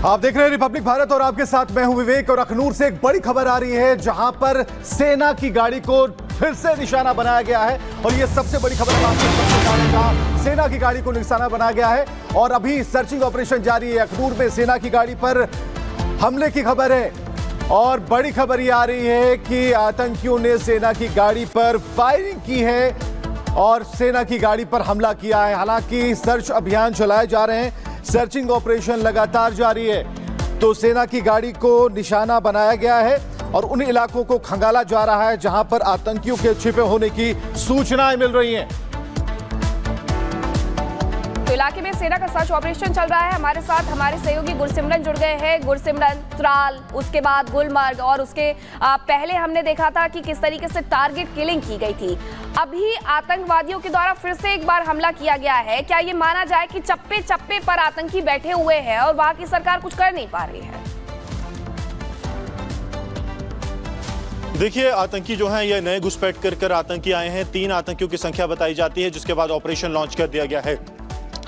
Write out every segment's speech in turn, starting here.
आप देख रहे हैं रिपब्लिक भारत और आपके साथ मैं हूं विवेक। और अखनूर से एक बड़ी खबर आ रही है जहां पर सेना की गाड़ी को फिर से निशाना बनाया गया है। और ये सबसे बड़ी खबर है, जहां सेना की गाड़ी को निशाना बनाया गया है और अभी सर्चिंग ऑपरेशन जारी है। अखनूर में सेना की गाड़ी पर हमले की खबर है और बड़ी खबर ये आ रही है कि आतंकियों ने सेना की गाड़ी पर फायरिंग की है और सेना की गाड़ी पर हमला किया है। हालांकि सर्च अभियान चलाए जा रहे हैं, सर्चिंग ऑपरेशन लगातार जारी है। तो सेना की गाड़ी को निशाना बनाया गया है और उन इलाकों को खंगाला जा रहा है जहां पर आतंकियों के छिपे होने की सूचनाएं मिल रही हैं। तो इलाके में सेना का सर्च ऑपरेशन चल रहा है। हमारे साथ हमारे सहयोगी गुरसिमरन जुड़ गए हैं। गुरसिमरन, त्राल, उसके बाद गुलमर्ग और उसके पहले हमने देखा था कि किस तरीके से टारगेट किलिंग की गई थी। अभी आतंकवादियों के द्वारा फिर से एक बार हमला किया गया है। क्या ये माना जाए कि चप्पे चप्पे पर आतंकी बैठे हुए हैं और वहां की सरकार कुछ कर नहीं पा रही है? देखिए, आतंकी जो हैं ये नए घुसपैठ कर आतंकी आए हैं। 3 आतंकियों की संख्या बताई जाती है, जिसके बाद ऑपरेशन लॉन्च कर दिया गया है।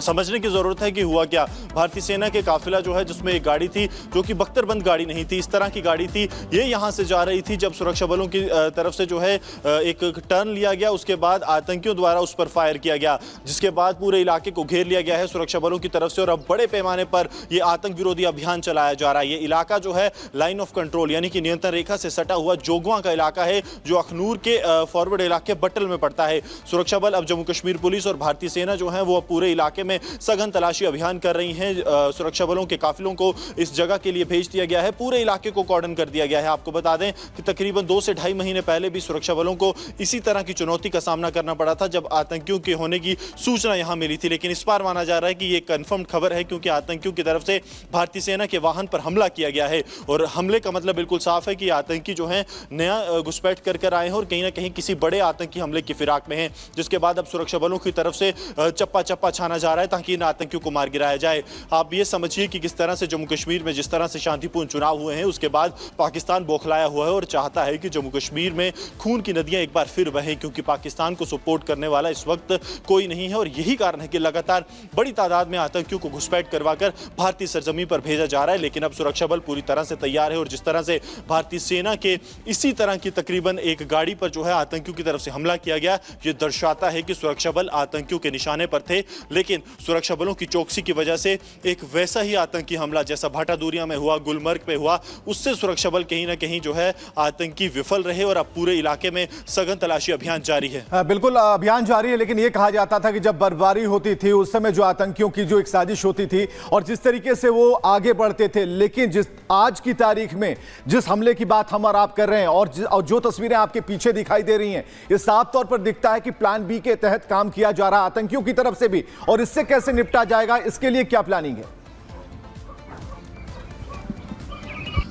समझने की जरूरत है कि हुआ क्या। भारतीय सेना के काफिला जो है, जिसमें एक गाड़ी थी जो कि बख्तरबंद गाड़ी नहीं थी, इस तरह की गाड़ी थी, ये यहां से जा रही थी जब सुरक्षा बलों की तरफ से जो है एक टर्न लिया गया। उसके बाद आतंकियों द्वारा उस पर फायर किया गया, जिसके बाद पूरे इलाके को घेर लिया गया है सुरक्षा बलों की तरफ से और अब बड़े पैमाने पर यह आतंक विरोधी अभियान चलाया जा रहा है। ये इलाका जो है लाइन ऑफ कंट्रोल यानी कि नियंत्रण रेखा से सटा हुआ जोगवा का इलाका है, जो अखनूर के फॉरवर्ड इलाके बट्टल में पड़ता है। सुरक्षा बल, अब जम्मू कश्मीर पुलिस और भारतीय सेना जो है वो पूरे इलाके में सघन तलाशी अभियान कर रही हैं। सुरक्षा बलों के काफिलों को इस जगह के लिए भेज दिया गया है, पूरे इलाके को कॉर्डन कर दिया गया है। आपको बता दें कि तकरीबन 2 से ढाई महीने पहले भी सुरक्षा बलों को इसी तरह की चुनौती का सामना करना पड़ा था जब आतंकियों के होने की सूचना यहां मिली थी। लेकिन इस बार माना जा रहा है कि यह कंफर्म खबर है, क्योंकि आतंकियों की तरफ से भारतीय सेना के वाहन पर हमला किया गया है। और हमले का मतलब बिल्कुल साफ है कि आतंकी जो है नया घुसपैठ कर आए हैं और कहीं ना कहीं किसी बड़े आतंकी हमले की फिराक में है, जिसके बाद अब सुरक्षा बलों की तरफ से चप्पा चप्पा छाना जा रहा है ताकि इन आतंकियों को मार गिराया जाए। आप ये समझिए कि किस तरह से जम्मू कश्मीर में जिस तरह से शांतिपूर्ण चुनाव हुए हैं, उसके बाद पाकिस्तान बौखलाया हुआ है और चाहता है कि जम्मू कश्मीर में खून की नदियां एक बार फिर बहें, क्योंकि पाकिस्तान को सपोर्ट करने वाला इस वक्त कोई नहीं है। और यही कारण है कि लगातार बड़ी तादाद में आतंकियों को घुसपैठ करवाकर भारतीय सरजमीन पर भेजा जा रहा है। लेकिन अब सुरक्षा बल पूरी तरह से तैयार है और जिस तरह से भारतीय सेना के इसी तरह की तकरीबन एक गाड़ी पर जो है आतंकियों की तरफ से हमला किया गया, यह दर्शाता है कि सुरक्षा बल आतंकियों के निशाने पर थे। लेकिन सुरक्षा बलों की चौकसी की वजह से एक वैसा ही आतंकी हमला जैसा भाटा दूरिया में हुआ, गुलमर्ग पे हुआ, उससे सुरक्षा बल कहीं ना कहीं जो है आतंकी विफल रहे और अब पूरे इलाके में सघन तलाशी अभियान जारी है। बिल्कुल अभियान जारी है, लेकिन यह कहा जाता था कि जब बर्फबारी होती थी उस समय जो आतंकियों की जो एक साजिश होती थी और जिस तरीके से वो आगे बढ़ते थे, लेकिन जिस आज की तारीख में जिस हमले की बात हम और आप कर रहे हैं और जो तस्वीरें आपके पीछे दिखाई दे रही हैं, ये साफ तौर पर दिखता है कि प्लान बी के तहत काम किया जा रहा आतंकियों की तरफ से भी। और इससे कैसे निपटा जाएगा, इसके लिए क्या प्लानिंग है?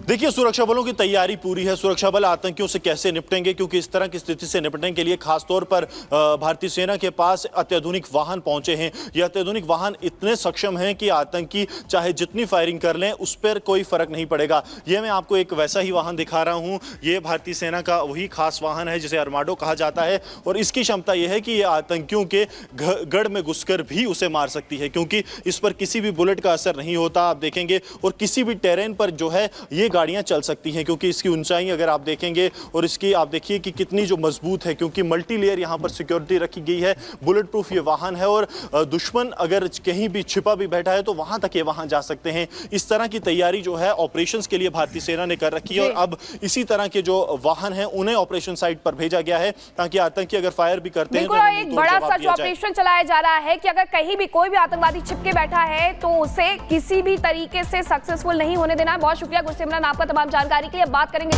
देखिए, सुरक्षा बलों की तैयारी पूरी है। सुरक्षा बल आतंकियों से कैसे निपटेंगे, क्योंकि इस तरह की स्थिति से निपटने के लिए खासतौर पर भारतीय सेना के पास अत्याधुनिक वाहन पहुंचे हैं। ये अत्याधुनिक वाहन इतने सक्षम हैं कि आतंकी चाहे जितनी फायरिंग कर लें उस पर कोई फर्क नहीं पड़ेगा। ये मैं आपको एक वैसा ही वाहन दिखा रहा हूं। ये भारतीय सेना का वही खास वाहन है जिसे अर्माडो कहा जाता है और इसकी क्षमता यह है कि ये आतंकियों के गढ़ में घुसकर भी उसे मार सकती है, क्योंकि इस पर किसी भी बुलेट का असर नहीं होता, आप देखेंगे। और किसी भी टेरेन पर जो है ये गाड़ियां चल सकती हैं, क्योंकि इसकी ऊंचाई अगर आप देखेंगे और इसकी आप देखिए कि कितनी जो मजबूत है, क्योंकि मल्टी लेयर यहां पर सिक्योरिटी रखी गई है। बुलेट प्रूफ ये वाहन है और दुश्मन अगर कहीं भी छिपा भी बैठा है तो वहां तक ये वाहन जा सकते हैं। इस तरह की तैयारी जो है ऑपरेशंस के लिए भारतीय सेना ने कर रखी है और अब इसी तरह के जो वाहन हैं उन्हें ऑपरेशन साइट पर भेजा गया है ताकि आतंकी अगर फायर भी करते हैं तो एक बड़ा सर्च ऑपरेशन चलाया जा रहा है कि अगर कहीं भी कोई भी आतंकवादी छिपके बैठा है तो उसे किसी भी तरीके से सक्सेसफुल नहीं होने देना है। बहुत शुक्रिया गुरसिमरन आपका तमाम जानकारी के लिए। बात करेंगे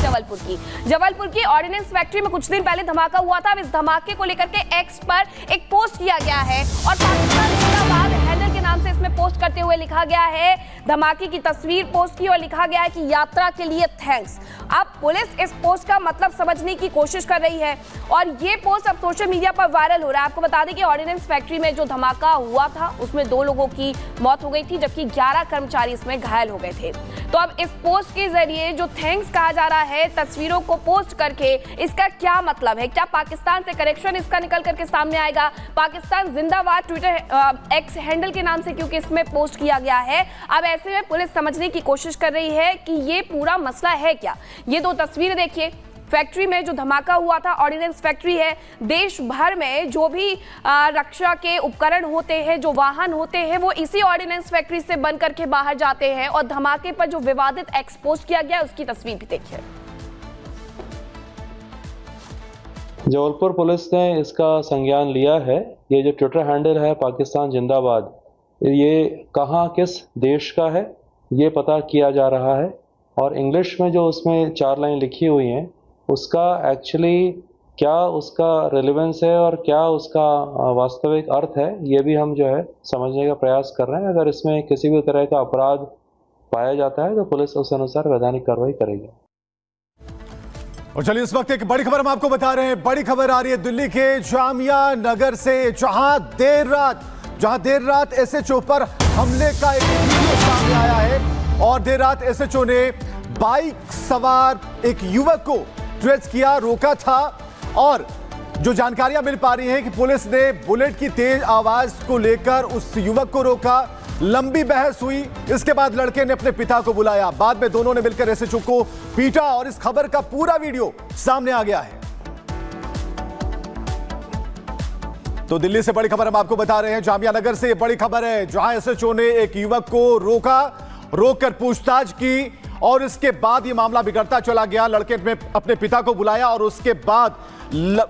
जबलपुर की ऑर्डिनेंस फैक्ट्री में कुछ दिन पहले धमाका हुआ था। अब इस धमाके को लेकर के एक्स पर एक पोस्ट किया गया है और पाकिस्तान जिंदाबाद हैदर के नाम से इसमें पोस्ट करते हुए लिखा गया है, धमाके की तस्वीर पोस्ट की और लिखा गया है कि यात्रा के लिए थैंक्स। अब पुलिस इस पोस्ट का मतलब समझने की कोशिश कर रही है और ये पोस्ट अब सोशल मीडिया पर वायरल हो रहा है। आपको बता दें कि ऑर्डिनेंस फैक्ट्री में जो धमाका हुआ था उसमें 2 लोगों की मौत हो गई थी, जबकि 11 कर्मचारी इसमें घायल हो गए थे। तो अब इस पोस्ट के जरिए जो थैंक्स कहा जा रहा है तस्वीरों को पोस्ट करके, इसका क्या मतलब है? क्या पाकिस्तान से करेक्शन इसका निकल करके सामने आएगा? पाकिस्तान जिंदाबाद ट्विटर एक्स हैंडल के नाम से क्योंकि इसमें पोस्ट किया गया है। अब ऐसे में पुलिस समझने की कोशिश कर रही है कि ये पूरा मसला है क्या। ये दो तस्वीरें देखिए, फैक्ट्री में जो धमाका हुआ था, ऑर्डिनेंस फैक्ट्री है। देश भर में जो भी रक्षा के उपकरण होते हैं, जो वाहन होते हैं, वो इसी ऑर्डिनेंस फैक्ट्री से बन करके बाहर जाते हैं। और धमाके पर जो विवादित एक्सपोज किया गया उसकी तस्वीर भी देखिए। जबलपुर पुलिस ने इसका संज्ञान लिया है। ये जो ट्विटर हैंडल है पाकिस्तान जिंदाबाद, ये कहाँ किस देश का है ये पता किया जा रहा है। और इंग्लिश में जो उसमें 4 लाइन लिखी हुई हैं उसका एक्चुअली क्या उसका रिलेवेंस है और क्या उसका वास्तविक अर्थ है, ये भी हम जो है समझने का प्रयास कर रहे हैं। अगर इसमें किसी भी तरह का अपराध पाया जाता है तो पुलिस उस अनुसार वैधानिक कार्रवाई करेगी। और चलिए इस वक्त एक बड़ी खबर हम आपको बता रहे हैं। बड़ी खबर आ रही है दिल्ली के जामिया नगर से, जहां देर रात एसएचओ पर हमले का एक वीडियो सामने आया है। और देर रात एसएचओ ने बाइक सवार एक युवक को ट्रेस किया, रोका था। और जो जानकारियां मिल पा रही हैं कि पुलिस ने बुलेट की तेज आवाज को लेकर उस युवक को रोका। लंबी बहस हुई, इसके बाद लड़के ने अपने पिता को बुलाया। बाद में दोनों ने मिलकर एसएचओ को पीटा और इस खबर का पूरा वीडियो सामने आ गया है। तो दिल्ली से बड़ी खबर हम आपको बता रहे हैं। जामिया नगर से बड़ी खबर है, जहां एसएचओ ने एक युवक को रोककर पूछताछ की और इसके बाद यह मामला बिगड़ता चला गया। लड़के ने अपने पिता को बुलाया और उसके बाद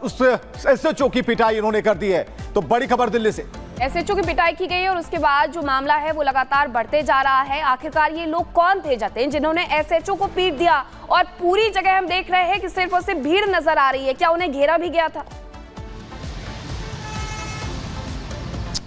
उस एसएचओ की पिटाई इन्होंने कर दी है। तो बड़ी खबर दिल्ली से, एसएचओ की पिटाई की गई और उसके बाद जो मामला है वो लगातार बढ़ते जा रहा है। आखिरकार ये लोग कौन थे जतिन जिन्होंने एसएचओ को पीट दिया? और पूरी जगह हम देख रहे हैं कि सिर्फ और सिर्फ भीड़ नजर आ रही है। क्या उन्हें घेरा भी गया था?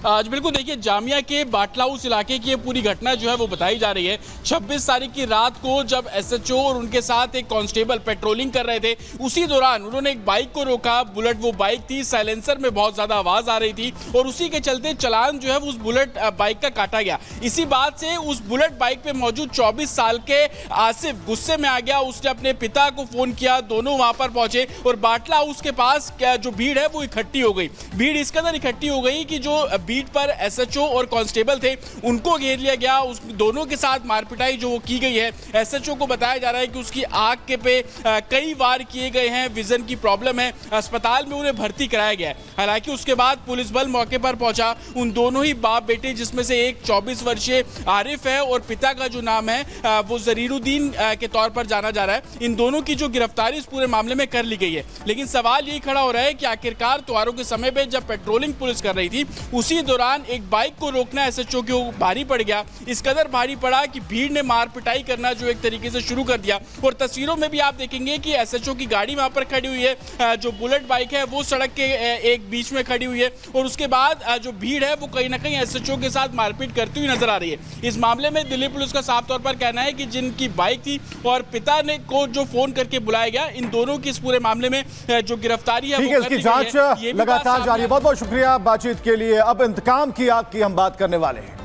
आज बिल्कुल देखिए, जामिया के बाटला हाउस इलाके की ये पूरी घटना जो है वो बताई जा रही है। 26 तारीख की रात को जब एसएचओ और उनके साथ एक कांस्टेबल पेट्रोलिंग कर रहे थे, उसी दौरान उन्होंने एक बाइक को रोका। बुलेट वो बाइक थी, साइलेंसर में बहुत ज्यादा आवाज आ रही थी और उसी के चलते चालान जो है उस बुलेट बाइक का काटा गया। इसी बात से उस बुलेट बाइक पे मौजूद 24 साल के आसिफ गुस्से में आ गया। उसने अपने पिता को फोन किया, दोनों वहां पर पहुंचे और बाटला हाउस के पास जो भीड़ है वो इकट्ठी हो गई। भीड़ इस कदर इकट्ठी हो गई कि जो बीट पर एसएचओ और कांस्टेबल थे उनको घेर लिया गया। उस दोनों के साथ मारपिटाई जो वो की गई है। एसएचओ को बताया जा रहा है कि उसकी आंख के पे कई वार किए गए हैं, विजन की प्रॉब्लम है, अस्पताल में उन्हें भर्ती कराया गया है। हालांकि उसके बाद पुलिस बल मौके पर पहुंचा। उन दोनों ही बाप बेटे, जिसमें से एक 24 वर्षीय आरिफ है और पिता का जो नाम है वो जरीरुद्दीन के तौर पर जाना जा रहा है, इन दोनों की जो गिरफ्तारी इस पूरे मामले में कर ली गई है। लेकिन सवाल यही खड़ा हो रहा है कि आखिरकार त्योहारों के समय पे जब पेट्रोलिंग पुलिस कर रही थी, उसी दौरान एक बाइक को रोकना एसएचओ के भारी पड़ गया। इस कदर भारी पड़ा कि भीड़ ने मार पिटाई करना जो एक तरीके से शुरू कर दिया। और तस्वीरों में भी आप देखेंगे कि एसएचओ की गाड़ी वहां पर खड़ी हुई है, जो बुलेट बाइक है वो सड़क के एक बीच में खड़ी हुई है और उसके बाद जो भीड़ है वो कहीं ना कहीं एसएचओ के साथ मारपीट करती हुई नजर आ रही है। इस मामले में दिल्ली पुलिस का साफ तौर पर कहना है कि जिनकी बाइक थी और पिता ने को जो फोन करके बुलाया गया, इन दोनों की इस पूरे मामले में जो गिरफ्तारी है वो इसकी जांच लगातार जारी है। बहुत बहुत शुक्रिया बातचीत के लिए। अब इंतकाम की आग की हम बात करने वाले हैं।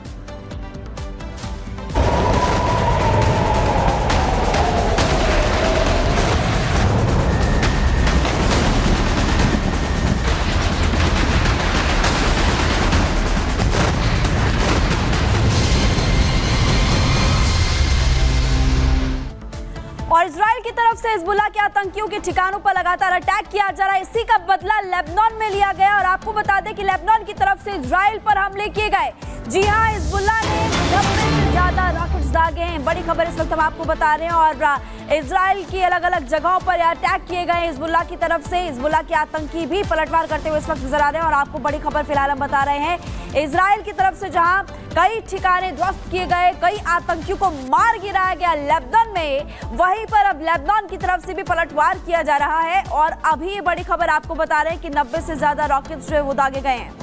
और इजराइल की तरफ से हिजबुल्लाह के आतंकियों के ठिकानों पर लगातार अटैक किया जा रहा है। इसी का बदला लेबनान में लिया गया और आपको बता दें कि लेबनान की तरफ से इजराइल पर हमले किए गए। जी हां, हिजबुल्लाह ने 90 से ज्यादा रॉकेट्स दागे हैं। बड़ी खबर इस वक्त हम आपको बता रहे हैं। और इजराइल की अलग अलग जगहों पर अटैक किए गए हिजबुल्लाह की तरफ से। हिजबुल्लाह के आतंकी भी पलटवार करते हुए इस वक्त नजर आ रहे हैं। और आपको बड़ी खबर फिलहाल हम बता रहे हैं, इजराइल की तरफ से जहां कई ठिकाने ध्वस्त किए गए, कई आतंकियों को मार गिराया गया लेबनान में, वहीं पर अब लेबनान की तरफ से भी पलटवार किया जा रहा है। और अभी ये बड़ी खबर आपको बता रहे हैं कि 90 से ज्यादा रॉकेट्स जो है वो दागे गए हैं।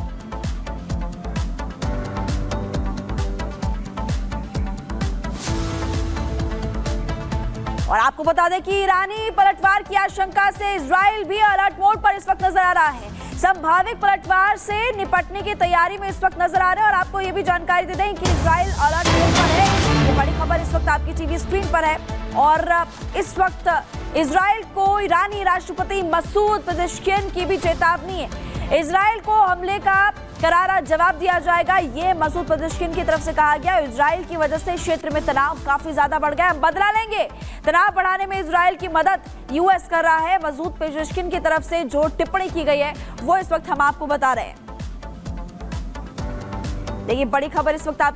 और आपको बता दें कि ईरानी पलटवार की आशंका से इजराइल भी अलर्ट मोड पर इस वक्त नजर आ रहा है। संभावित पलटवार से निपटने की तैयारी में इस वक्त नजर आ रहे हैं। और आपको ये भी जानकारी दे दें कि इजराइल अलर्ट मोड पर है। ये बड़ी खबर इस वक्त आपकी टीवी स्क्रीन पर है और इस वक्त इजराइल को ईरानी राष्ट्रपति मसूद पेजेश्कियन की भी चेतावनी है। इजराइल को हमले का करारा जवाब दिया जाएगा, ये मसूद पेजेश्कियन की तरफ से कहा गया। इजराइल की वजह से क्षेत्र में तनाव काफी ज्यादा बढ़ गया है, बदला लेंगे। तनाव बढ़ाने में इजराइल की मदद यूएस कर रहा है। मसूद पेजेश्कियन की तरफ से जो टिप्पणी की गई है वो इस वक्त हम आपको बता रहे हैं। देखिए बड़ी खबर इस वक्त आपकी